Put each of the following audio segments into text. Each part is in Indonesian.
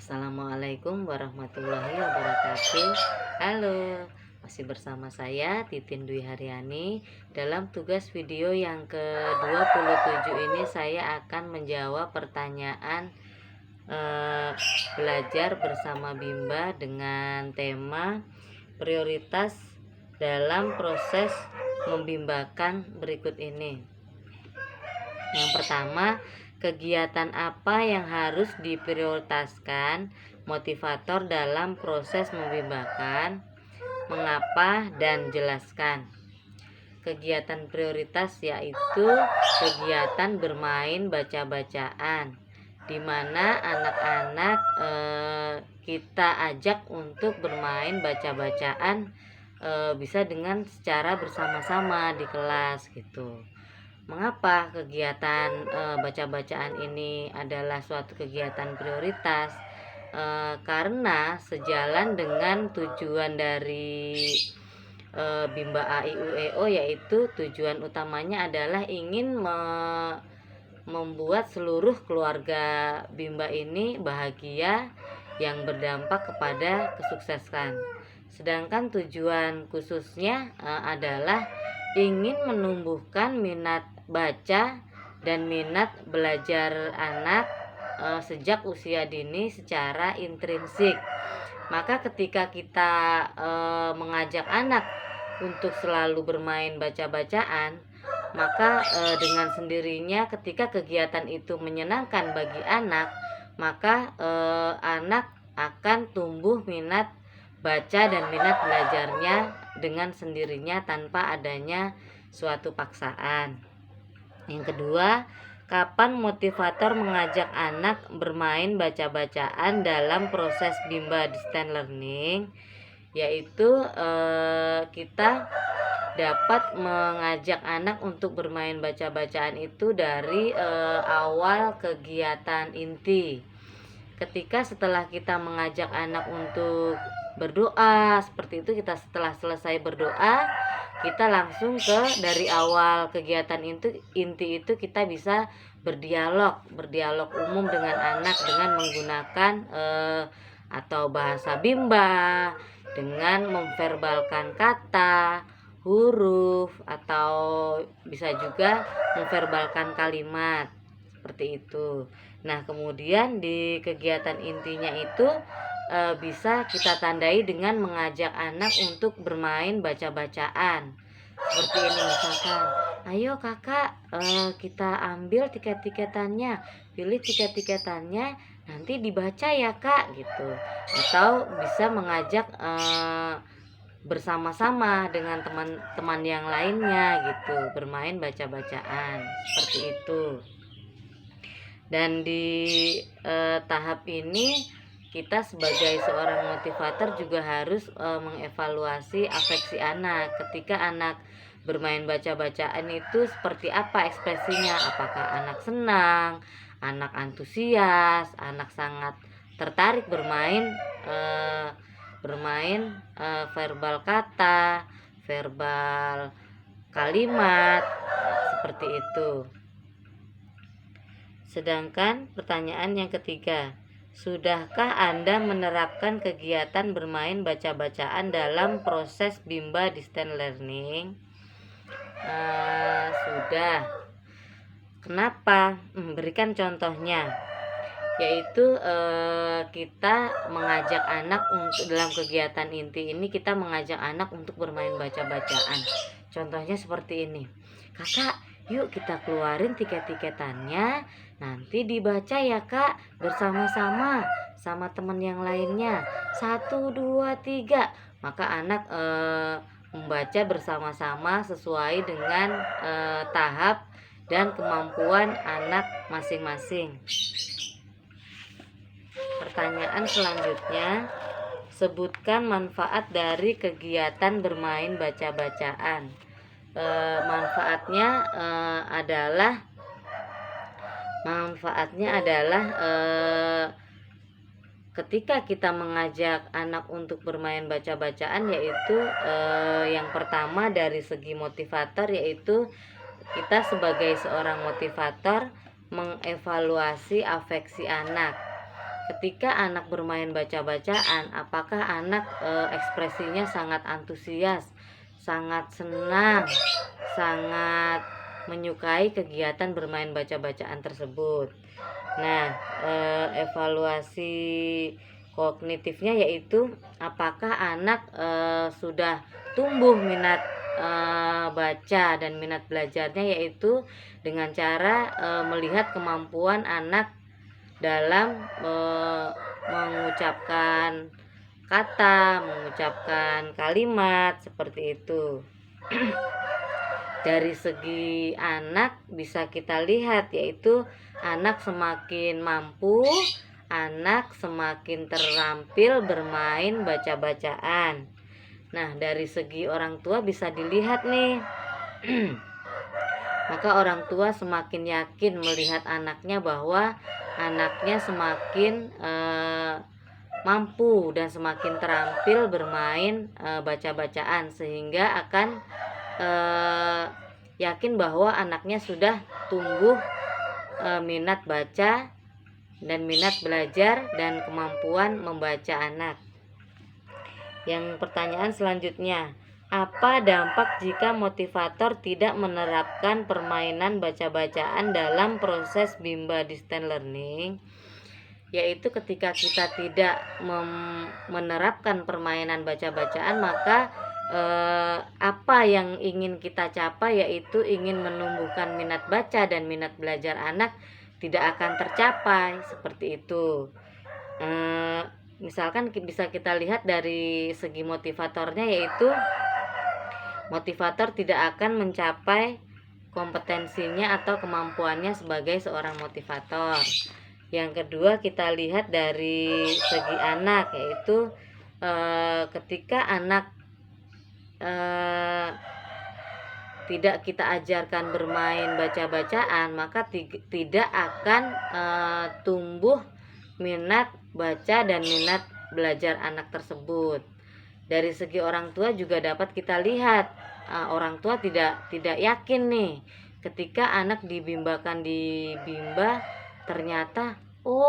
Assalamualaikum warahmatullahi wabarakatuh. Halo, masih bersama saya Titin Dwi Haryani. Dalam tugas video yang ke-27 ini saya akan menjawab pertanyaan eh, belajar bersama Bimba dengan tema prioritas dalam proses membimbakan berikut ini. Yang pertama, kegiatan apa yang harus diprioritaskan motivator dalam proses membimbakan, mengapa, dan jelaskan. Kegiatan prioritas yaitu kegiatan bermain baca-bacaan, di mana anak-anak kita ajak untuk bermain baca-bacaan, bisa dengan secara bersama-sama di kelas gitu. Mengapa kegiatan baca-bacaan ini adalah suatu kegiatan prioritas? Karena sejalan dengan tujuan dari Bimba A I U E O, yaitu tujuan utamanya adalah ingin membuat seluruh keluarga Bimba ini bahagia yang berdampak kepada kesuksesan. Sedangkan tujuan khususnya adalah ingin menumbuhkan minat baca dan minat belajar anak sejak usia dini secara intrinsik. Maka ketika kita mengajak anak untuk selalu bermain baca-bacaan, maka dengan sendirinya ketika kegiatan itu menyenangkan bagi anak, maka anak akan tumbuh minat baca dan minat belajarnya dengan sendirinya tanpa adanya suatu paksaan. Yang kedua, kapan motivator mengajak anak bermain baca-bacaan dalam proses Bimba Distance Learning? Yaitu kita dapat mengajak anak untuk bermain baca-bacaan itu dari awal kegiatan inti. Ketika setelah kita mengajak anak untuk berdoa seperti itu, kita setelah selesai berdoa, kita langsung dari awal kegiatan inti itu kita bisa berdialog umum dengan anak dengan menggunakan atau bahasa Bimba, dengan memverbalkan kata, huruf, atau bisa juga memverbalkan kalimat seperti itu. Nah, kemudian di kegiatan intinya itu bisa kita tandai dengan mengajak anak untuk bermain baca-bacaan. Seperti ini misalkan, ayo kakak, kita ambil tiket-tiketannya, pilih tiket-tiketannya, nanti dibaca ya kak gitu. Atau bisa mengajak bersama-sama dengan teman-teman yang lainnya gitu, bermain baca-bacaan seperti itu. Dan di tahap ini kita sebagai seorang motivator juga harus mengevaluasi afeksi anak. Ketika anak bermain baca-bacaan itu seperti apa ekspresinya? Apakah anak senang, anak antusias, anak sangat tertarik bermain verbal kata, verbal kalimat, seperti itu. Sedangkan pertanyaan yang ketiga, sudahkah Anda menerapkan kegiatan bermain baca-bacaan dalam proses Bimba Distance Learning? Sudah. Kenapa? Berikan contohnya. Yaitu kita mengajak anak untuk dalam kegiatan inti ini, kita mengajak anak untuk bermain baca-bacaan. Contohnya seperti ini. Kakak, yuk kita keluarin tiket-tiketannya, nanti dibaca ya kak, bersama-sama sama teman yang lainnya. 1, 2, 3. Maka anak membaca bersama-sama sesuai dengan tahap dan kemampuan anak masing-masing. Pertanyaan selanjutnya, sebutkan manfaat dari kegiatan bermain baca-bacaan. Manfaatnya adalah ketika kita mengajak anak untuk bermain baca-bacaan, yaitu yang pertama dari segi motivator, yaitu kita sebagai seorang motivator mengevaluasi afeksi anak. ketika anak bermain baca-bacaan, apakah anak ekspresinya sangat antusias, sangat senang, sangat menyukai kegiatan bermain baca-bacaan tersebut. Nah, evaluasi kognitifnya yaitu apakah anak sudah tumbuh minat baca dan minat belajarnya, yaitu dengan cara melihat kemampuan anak dalam mengucapkan kata, mengucapkan kalimat seperti itu. Dari segi anak bisa kita lihat, yaitu anak semakin mampu, anak semakin terampil bermain baca-bacaan. Nah, dari segi orang tua bisa dilihat nih. Maka orang tua semakin yakin melihat anaknya bahwa anaknya semakin mampu dan semakin terampil bermain baca-bacaan, sehingga akan yakin bahwa anaknya sudah tumbuh minat baca dan minat belajar dan kemampuan membaca anak. Yang pertanyaan selanjutnya, apa dampak jika motivator tidak menerapkan permainan baca-bacaan dalam proses Bimba Distance Learning? Yaitu ketika kita tidak menerapkan permainan baca-bacaan, maka apa yang ingin kita capai, yaitu ingin menumbuhkan minat baca dan minat belajar anak, tidak akan tercapai seperti itu. Misalkan bisa kita lihat dari segi motivatornya, yaitu motivator tidak akan mencapai kompetensinya atau kemampuannya sebagai seorang motivator. Yang kedua, kita lihat dari segi anak, yaitu ketika anak tidak kita ajarkan bermain baca-bacaan, maka tidak akan tumbuh minat baca dan minat belajar anak tersebut. Dari segi orang tua juga dapat kita lihat, orang tua tidak yakin nih ketika anak dibimbakan di Bimba, ternyata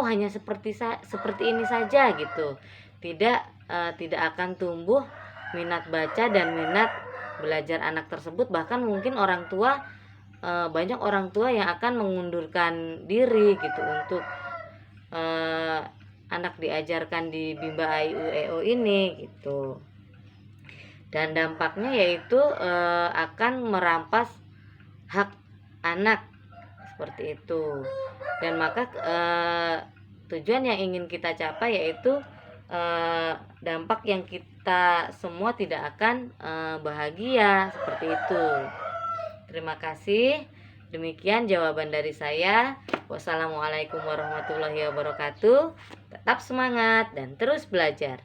hanya seperti ini saja gitu. Tidak akan tumbuh minat baca dan minat belajar anak tersebut. Bahkan mungkin orang tua, banyak orang tua yang akan mengundurkan diri gitu untuk anak diajarkan di Bimba A I U E O ini gitu. Dan dampaknya yaitu akan merampas hak anak seperti itu. Dan maka tujuan yang ingin kita capai yaitu dampak yang kita semua tidak akan bahagia seperti itu. Terima kasih. Demikian jawaban dari saya. Wassalamualaikum warahmatullahi wabarakatuh. Tetap semangat dan terus belajar.